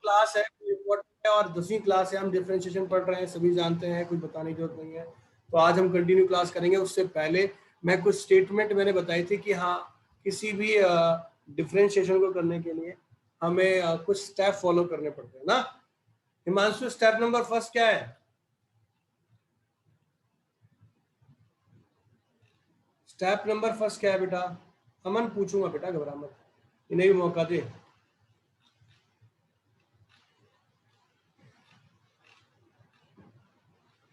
Class है, important है और 10वीं क्लास है, हम डिफरेंशिएशन पढ़ रहे हैं, सभी जानते हैं, कुछ बताने की जरूरत नहीं है। तो आज हम कंटिन्यू क्लास करेंगे। उससे पहले मैं कुछ स्टेटमेंट मैंने बताई थी कि हाँ, किसी भी डिफरेंशिएशन को करने के लिए हमें कुछ स्टेप फॉलो करने पड़ते हैं ना। हिमांशु, स्टेप नंबर फर्स्ट क्या है? स्टेप नंबर फर्स्ट क्या है बेटा? अमन पूछूंगा बेटा, घबरा मत, इन्हें भी मौका दे।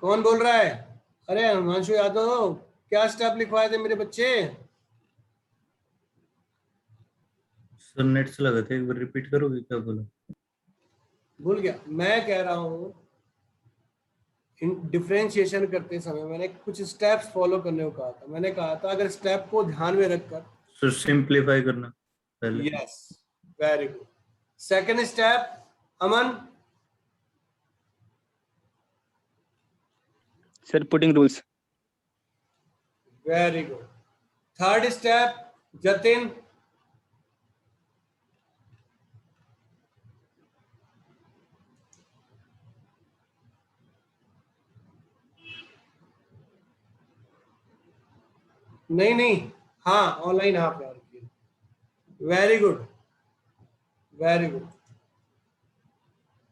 कौन बोल रहा है? अरे हिमांशु यादव, क्या स्टेप लिखवाए थे मेरे बच्चे? सर नेट से लगा था, एक बार रिपीट करोगे क्या बोला? भूल गया। मैं कह रहा हूँ डिफरेंशिएशन करते समय मैंने कुछ स्टेप्स फॉलो करने को कहा था। मैंने कहा था अगर स्टेप को ध्यान में रखकर। सर सिंपलीफाई करना पहले। Yes, very good. Second step Aman? Sir putting rules. Very good. Third step Jatin? नहीं नहीं, हाँ ऑनलाइन हाँ प्यार किया। Very good, very good.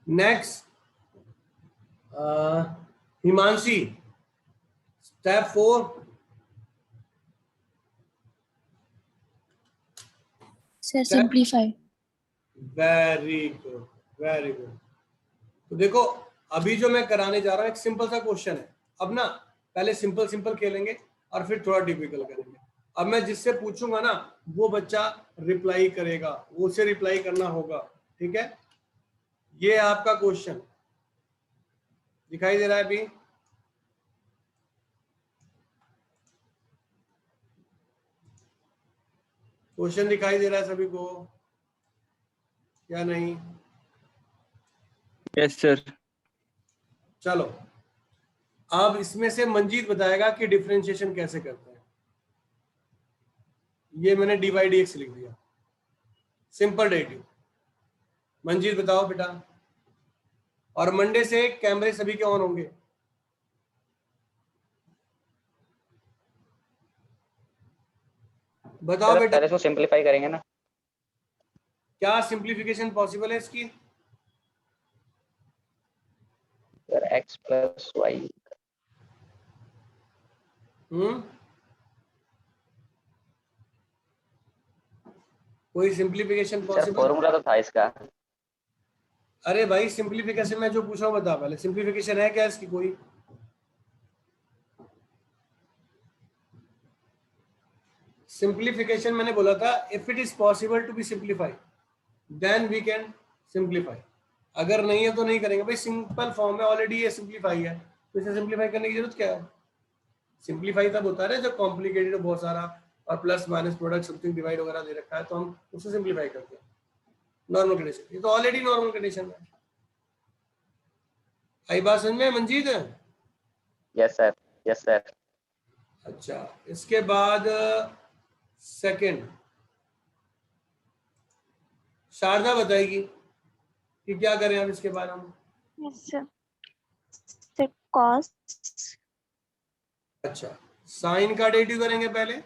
Next Himanshi, step 4? Sir simplify. Very good, very good. तो देखो, अभी जो मैं कराने जा रहा हूँ एक सिंपल सा क्वेश्चन है। अब ना पहले सिंपल सिंपल खेलेंगे और फिर थोड़ा डिफिकल्ट करेंगे। अब मैं जिससे पूछूंगा ना वो बच्चा रिप्लाई करेगा, वो उसे रिप्लाई करना होगा, ठीक है? ये आपका क्वेश्चन दिखाई दे रहा है अभी? क्वेश्चन दिखाई दे रहा है सभी को या नहीं? Yes sir. चलो, अब इसमें से मंजीत बताएगा कि डिफरेंशिएशन कैसे करते हैं। ये मैंने dy dx लिख दिया, सिंपल डेरिवेटिव। मंजीत बताओ बेटा। और मंडे से कैमरे सभी के ऑन होंगे। बताओ बेटा, पहले इसको सिंपलीफाई करेंगे ना। क्या सिंप्लीफिकेशन पॉसिबल है इसकी? Sir x plus y. कोई सिंप्लीफिकेशन सर पॉसिबल? फॉर्मूला तो था इसका। अरे भाई सिंप्लीफिकेशन मैं जो पूछ रहा हूँ बता पहले, सिंप्लीफिकेशन है क्या इसकी कोई? सिंप्लीफिकेशन मैंने बोला था if it is possible to be simplify then we can simplify. अगर नहीं है तो नहीं करेंगे भाई, सिंपल फॉर्म में ऑलरेडी ये सिंप्लीफाई है, तो इसे सिंप्लीफाई करने की जरूरत क्या है? सिंप्लीफाई तब होता है जब कॉम्प्लिकेटेड बहुत सारा और plus minus product something divide वगैरह दे रखा है, तो हम उसे सिंप्लीफाई करते हैं। नॉर्मल कंडीशन, ये तो ऑलरेडी नॉर्मल कंडीशन है। आई बात समझ में Manjeet? Yes sir, yes sir. अच्छा, इसके बाद सेकंड शारदा बताएगी कि क्या करें अब इसके बाद हम। Yes sir cos. अच्छा, साइन का डेरिवेटिव करेंगे पहले।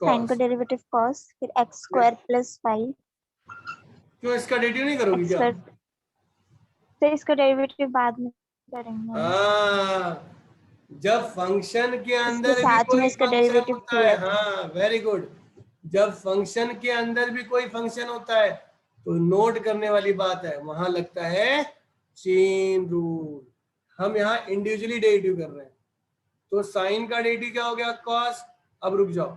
साइन का डेरिवेटिव कॉस, फिर x स्क्वायर प्लस 5। क्यों इसका डेरिवेटिव नहीं करोगी क्या? सर इसका डेरिवेटिव बाद में करेंगे। जब फंक्शन के अंदर इसके भी साथ कोई में इसका फंक्शन डेरिवेटिव होता किया है, था। हाँ वेरी गुड, जब फंक्शन के अंदर भी कोई फंक्शन होता है तो नोट करने वाली बात है, वहां लगता है चेन रूल। हम यहाँ इंडिविजुअली डेरिवेटिव कर रहे हैं, तो साइन का डेरिवेटिव क्या हो गया? कॉस। अब रुक जाओ,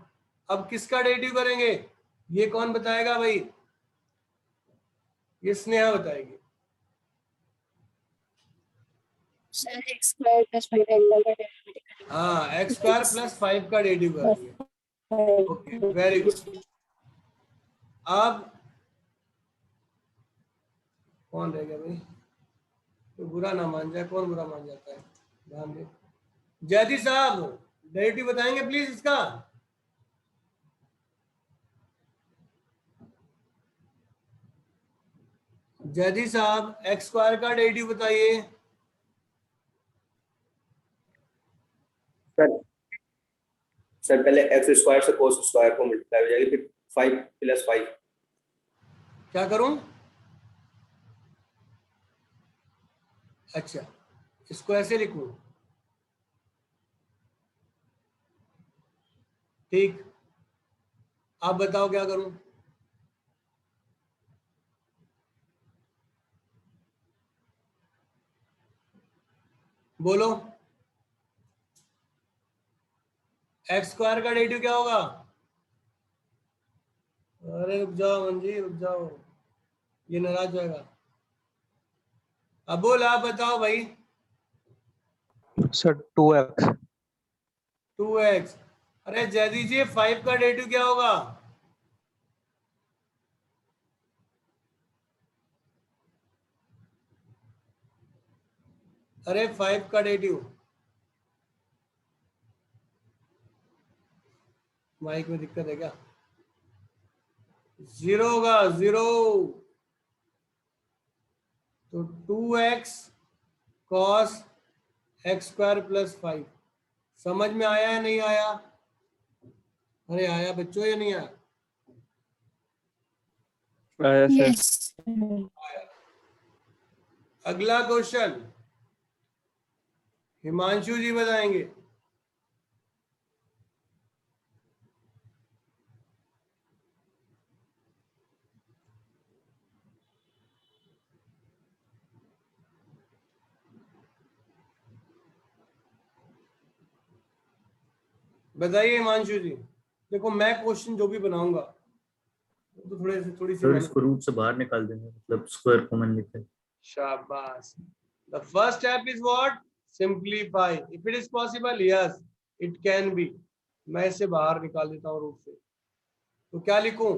अब किसका डेरिवेटिव करेंगे? ये कौन बताएगा भाई? ये स्नेहा बताएगी। Sir x square plus 5 angle का डेरिवेटिव। हाँ, x स्क्वायर प्लस 5 का डेरिवेटिव करेंगे। Okay, very good. अब कौन रह गया भाई? तो बुरा ना मान जाए, कौन बुरा मान जाता है? ध्यान दे। जयदी साहब डेरिवेटिव बताएंगे प्लीज इसका। जैदी साहब एक्स स्क्वायर का डेरिवेटिव बताइए। सर सर पहले एक्स स्क्वायर से कोस स्क्वायर को मल्टीप्लाई हो जाएगी, फिर 5 + 5। क्या करूं? अच्छा, इसको ऐसे लिखूं, ठीक। आप बताओ क्या करूं? बोलो, एक्स स्क्वायर का डेरिवेटिव क्या होगा? अरे रुक जाओ मंजी, रुक जाओ, ये नाराज हो जाएगा। अब बोल, आप बताओ भाई। Sir 2x। 2x। अरे जैदी जी 5 का डेरिवेटिव क्या होगा? अरे 5 का डेरिवेटिव, माइक में दिक्कत है क्या? 0 होगा, 0। तो 2x cos x square plus 5। समझ में आया या नहीं आया? अरे आया बच्चों या नहीं आया? Sir Yes. आया। अगला क्वेश्चन हिमांशु जी बताएंगे। बताइए हिमांशु जी। देखो मैं क्वेश्चन जो भी बनाऊंगा तो थोड़ी सी सर मेहनत। इसको रूट से बाहर निकाल देंगे, मतलब स्क्वायर कॉमन लेते हैं। शाबाश। The first step is what? Simplify. If it is possible, yes, it can be. मैं इसे बाहर निकाल देता हूँ रूट से। तो क्या लिखूं?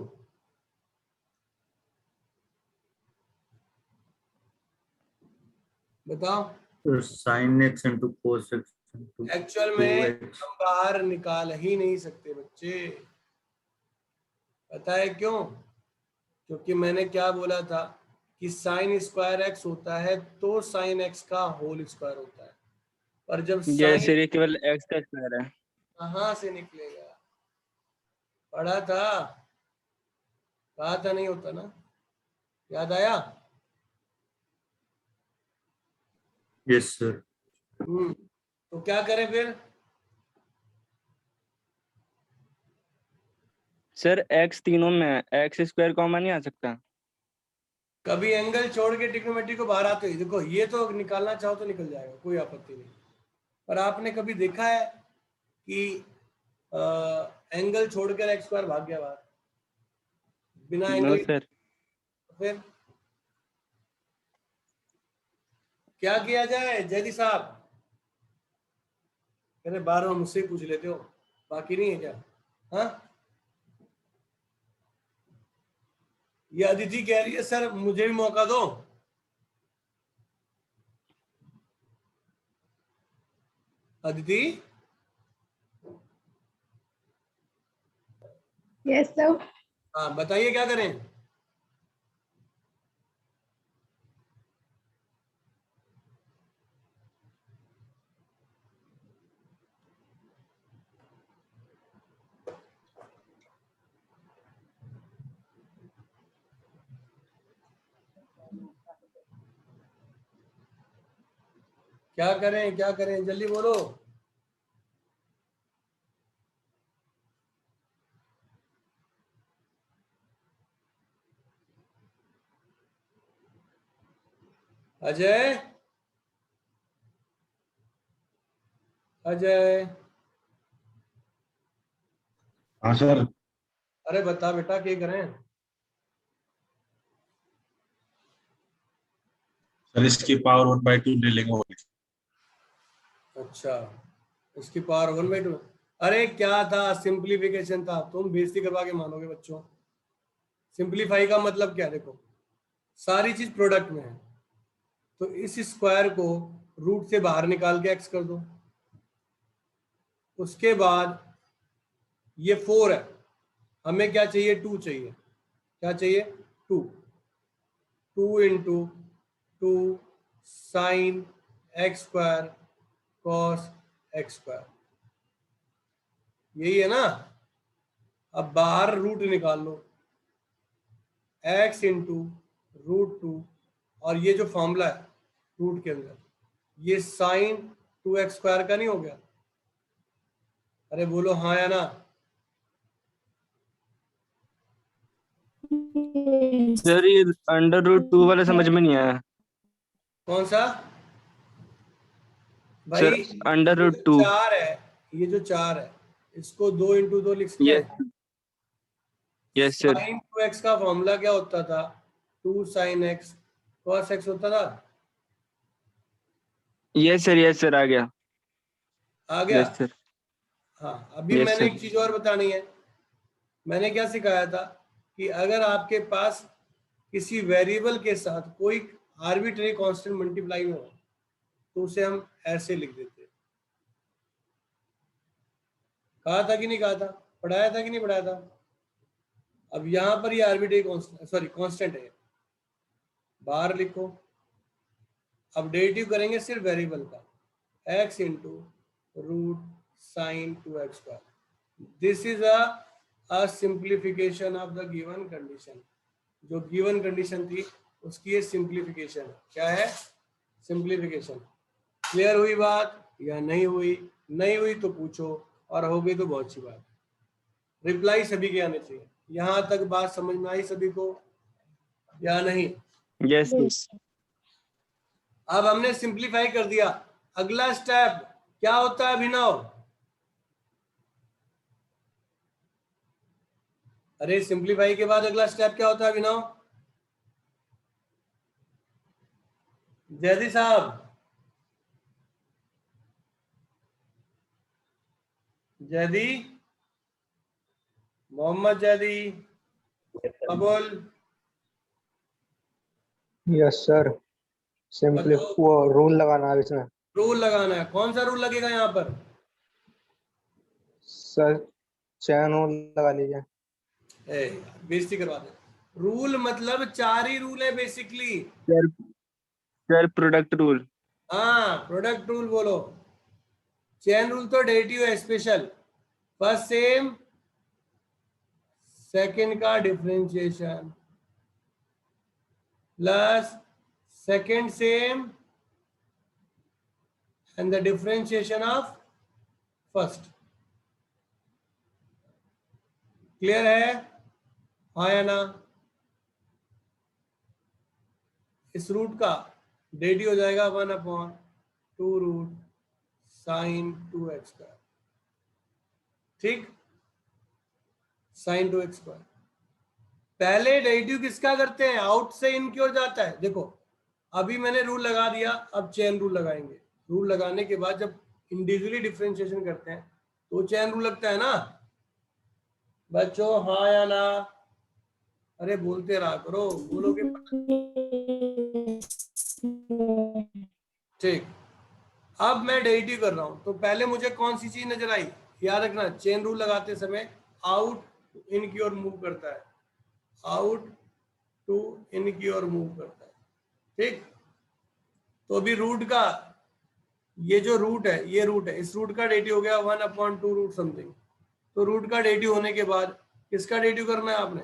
बताओ। तो sin x into cos x into actual में 2x। हम बाहर निकाल ही नहीं सकते बच्चे। पता है क्यों? क्योंकि मैंने क्या बोला था कि साइन स्क्वायर एक्स होता है तो साइन एक्स का होल स्क्वायर होता है, पर जब ये साइन सर ये केवल x का स्क्वायर है। कहाँ से निकलेगा? पढ़ा था, कहा था नहीं होता ना? याद आया? Yes sir. तो क्या करें फिर? सर x तीनों में है, x स्क्वायर कॉमन नहीं आ सकता। कभी एंगल छोड़ के ट्रिग्नोमेट्री को बाहर आते ही देखो, ये तो निकालना चाहो तो निकल जाएगा, कोई आपत्ति नहीं। पर आपने कभी देखा है कि एंगल छोड़कर एक्स स्क्वायर भाग गया बाहर बिना नो एंगल? सर। फिर क्या किया जाए जयदी साहब? अरे बार बार मुझसे ही पूछ लेते हो, बाकी नहीं है क्या? हाँ, ये अदिति कह रही है सर मुझे भी मौका दो। Aditi, Yes, sir. हाँ बताइए क्या करें? क्या करें, क्या करें, जल्दी बोलो। अजय, अजय, हाँ सर। अरे बता बेटा क्या करें? सर इसकी पावर 1/2 ले लेंगे और अच्छा, इसकी पावर 1/2। अरे क्या था, सिंप्लीफिकेशन था। तुम बेइज्जती करवा के मानोगे बच्चों। सिंप्लीफाई का मतलब क्या? देखो सारी चीज प्रोडक्ट में है, तो इस स्क्वायर को रूट से बाहर निकाल के एक्स कर दो। उसके बाद ये 4 है, हमें क्या चाहिए? 2 चाहिए। क्या चाहिए? 2। 2 into 2 sine x square cos x square, यही है ना। अब बाहर रूट निकाल लो, x इंटू √2, और ये जो फॉर्मूला है रूट के अंदर, ये साइन 2x स्क्वायर का नहीं हो गया? अरे बोलो हाँ या ना। सर ये √2 वाला समझ में नहीं आया कौन सा भाई? सर, √2। 4 है, ये जो 4 है इसको 2 इंटू 2 लिख सकते हैं। Yes sir. साइन 2x का फॉर्मूला क्या होता था? 2 साइन x cos x होता था। यस सर आ गया। आ गया? Yes sir. हाँ, अभी Yes, मैंने sir. एक चीज और बतानी है। मैंने क्या सिखाया था कि अगर आपके पास किसी वेरिएबल के साथ कोई आर्बिट्रेरी कांस्टेंट मल्टीप्लाई हो तो उसे हम ऐसे लिख देते। कहा था कि नहीं कहा था? पढ़ाया था कि नहीं पढ़ाया था? अब यहां पर ये आर्बिट्रेरी कांस्टेंट है, बाहर लिखो। अब डेरिवेटिव करेंगे सिर्फ वेरिएबल का, x into root sine 2x square. This is a simplification of the given condition. जो गिवन कंडीशन थी उसकी ये सिंप्लीफिकेशन है। क्या है? सिंप्लीफिकेशन। क्लियर हुई बात या नहीं हुई? नहीं हुई तो पूछो, और हो गई तो बहुत अच्छी बात। रिप्लाई सभी के आने चाहिए। यहां तक बात समझ में आई सभी को या नहीं? Yes Yes. अब हमने सिंप्लीफाई कर दिया, अगला स्टेप क्या होता है अभिनव? अरे सिंप्लीफाई के बाद अगला स्टेप क्या होता है अभिनव? जयदी साहब, Zaidi, Mohammad Zaidi, Abul, yes sir. Simply बताओ। वो रूल लगाना है इसमें रूल लगाना है। कौन सा रूल लगेगा यहाँ पर? सर। चैन रूल लगा लीजिए। बेइज्जती करवा दे। रूल मतलब 4 ही रूल है बेसिकली। Sir product rule. हाँ, प्रोडक्ट रूल बोलो। चेन रूल तो डेरिवेटिव है स्पेशल। फर्स्ट सेम, सेकंड का differentiation plus second same and the differentiation of first. Clear है हाँ या ना? इस रूट का डेरिवेटिव हो जाएगा 1/2 रूट साइन 2x स्क्वायर। ठीक, साइन 2x स्क्वायर। पहले डेरिवेटिव किसका करते हैं? आउट से इन की ओर जाता है। देखो अभी मैंने रूल लगा दिया, अब चेन रूल लगाएंगे। रूल लगाने के बाद जब इंडिविजुअली डिफरेंशिएशन करते हैं तो चेन रूल लगता है ना बच्चों, हाँ या ना? अरे बोलते रहा करो, बोलोगे। ठीक, अब मैं डेरिवेटिव कर रहा हूं तो पहले मुझे कौन सी चीज नजर आई? याद रखना, चेन रूल लगाते समय आउट इन की ओर मूव करता है, आउट टू इन की ओर मूव करता है। ठीक, तो अभी रूट का ये जो रूट है, ये रूट है, इस रूट का डेरिवेटिव हो गया 1/2 रूट समथिंग। तो रूट का डेरिवेटिव होने के बाद किसका डेरिवेटिव करना है आपने?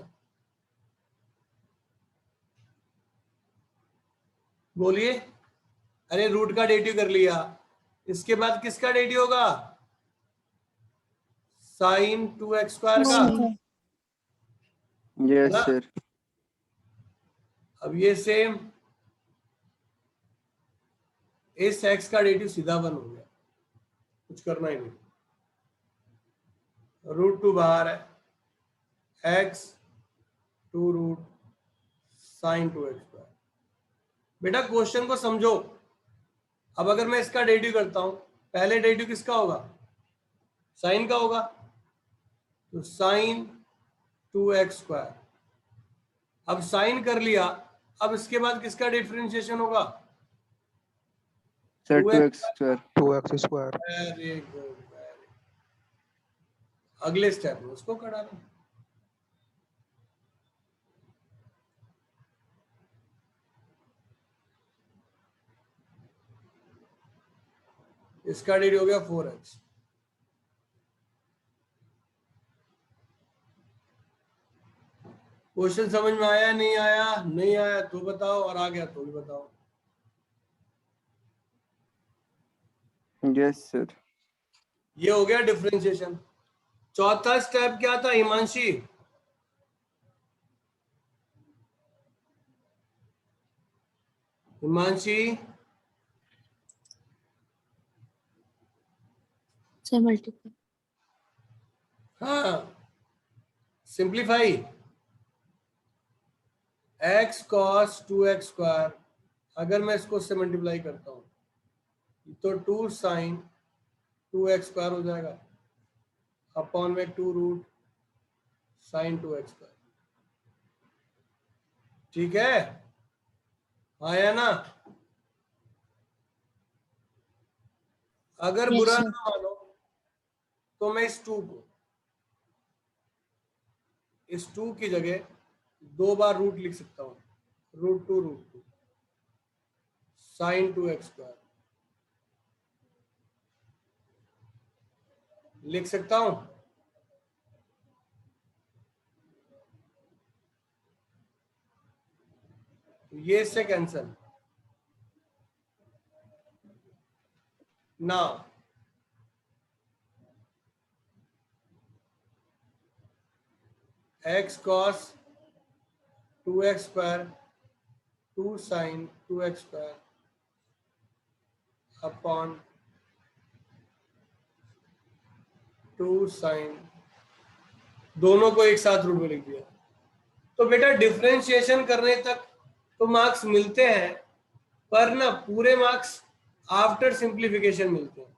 बोलिए। अरे रूट का डेरिवेटिव कर लिया, इसके बाद किसका डेरिवेटिव होगा? साइन 2x स्क्वायर का। यस ना? सर। अब ये सेम, इस x का डेरिवेटिव सीधा 1 हो गया, कुछ करना ही नहीं। √2 बाहर है, x 2 root sine 2x square. बेटा क्वेश्चन को समझो। अब अगर मैं इसका डेरिवेटिव करता हूं, पहले डेरिवेटिव किसका होगा? साइन का होगा, तो साइन 2x स्क्वायर। अब साइन कर लिया, अब इसके बाद किसका डिफरेंशिएशन होगा? Sir 2x। 2x sir. 2x square. Very good, very. अगले स्टेप में उसको करा लो। इसका डी हो गया 4x। क्वेश्चन समझ में आया नहीं आया? नहीं आया तो बताओ, और आ गया तो भी बताओ। Yes sir. ये हो गया डिफरेंशिएशन। चौथा स्टेप क्या था हिमांशी? Himanshi, sir multiple. हाँ, simplify. x cos 2x square, अगर मैं इसको उससे मल्टीप्लाई करता हूं तो 2 sin 2x स्क्वायर हो जाएगा, अपॉन में 2 रूट sin 2x स्क्वायर। ठीक है, आया ना? अगर Yes, बुरा sir. ना मानो तो मैं इस 2 की जगह 2 बार रूट लिख सकता हूं, √2 sin 2x स्क्वायर लिख सकता हूं। तो ये इससे cancel. Now x cos 2x square 2 sin 2x square upon 2 sin, दोनों को एक साथ रूट में लिख दिया। तो बेटा डिफरेंशिएशन करने तक तो मार्क्स मिलते हैं, पर ना पूरे मार्क्स आफ्टर सिंप्लीफिकेशन मिलते हैं।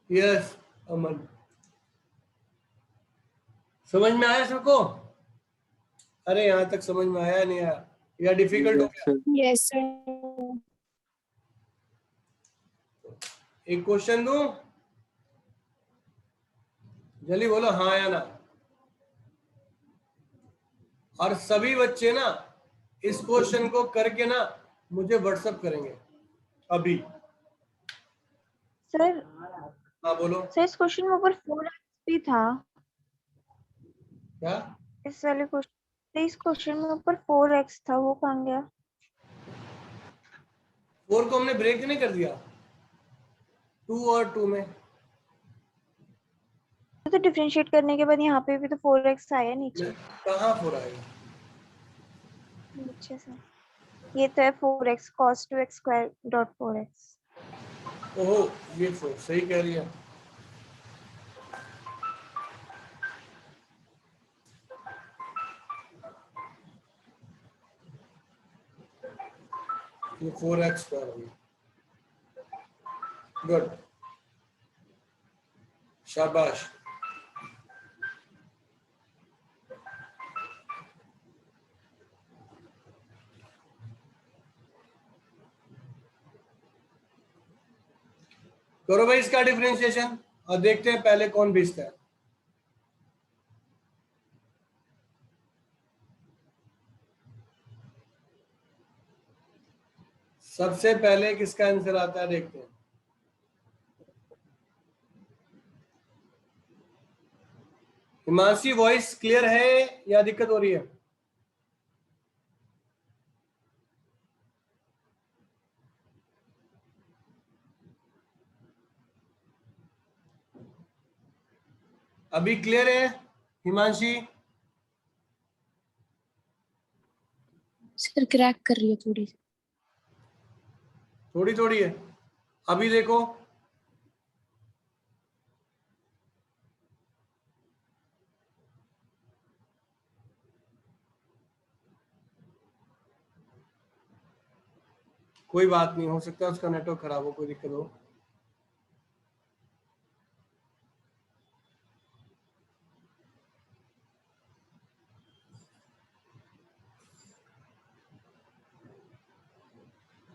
यस अमन, समझ में आया सबको? अरे यहां तक समझ में आया नहीं आया, या डिफिकल्ट हो यस गया? सर। Yes, sir. एक क्वेश्चन दूं, जल्दी बोलो हाँ या ना। और सभी बच्चे ना इस क्वेश्चन को करके ना मुझे व्हाट्सएप करेंगे अभी। सर हाँ बोलो। सर इस क्वेश्चन में ऊपर 4x भी था। क्या? इस वाले क्वेश्चन, इस क्वेश्चन में ऊपर 4x था, वो कहाँ गया? 4 को हमने ब्रेक नहीं कर दिया 2 और 2 में। तो डिफरेंशिएट करने के बाद यहाँ पे भी तो 4x आया नीचे। कहाँ 4 आएगा? नीचे से ये तो है 4x cos 2x square dot 4x। ओहो, ये 4 सही कह रही है। ये 4x स्क्वायर हो गया। गुड, शाबाश। करो भाई इसका डिफरेंशिएशन और देखते हैं पहले कौन भेजता है। सबसे पहले किसका आंसर आता है देखते हैं। हिमांशी वॉइस क्लियर है या दिक्कत हो रही है? अभी क्लियर है हिमांशी? सर क्रैक कर रही है थोड़ी सी। थोड़ी थोड़ी है, अभी देखो। कोई बात नहीं, हो सकता है उसका नेटवर्क खराब हो, कोई दिक्कत हो।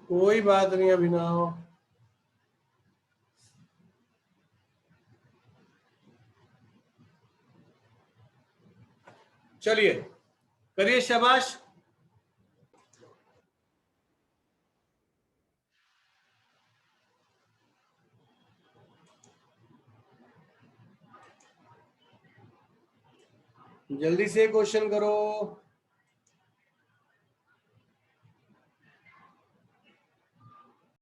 कोई बात नहीं, अभी ना हो। चलिए करिए, शाबाश। जल्दी से क्वेश्चन करो।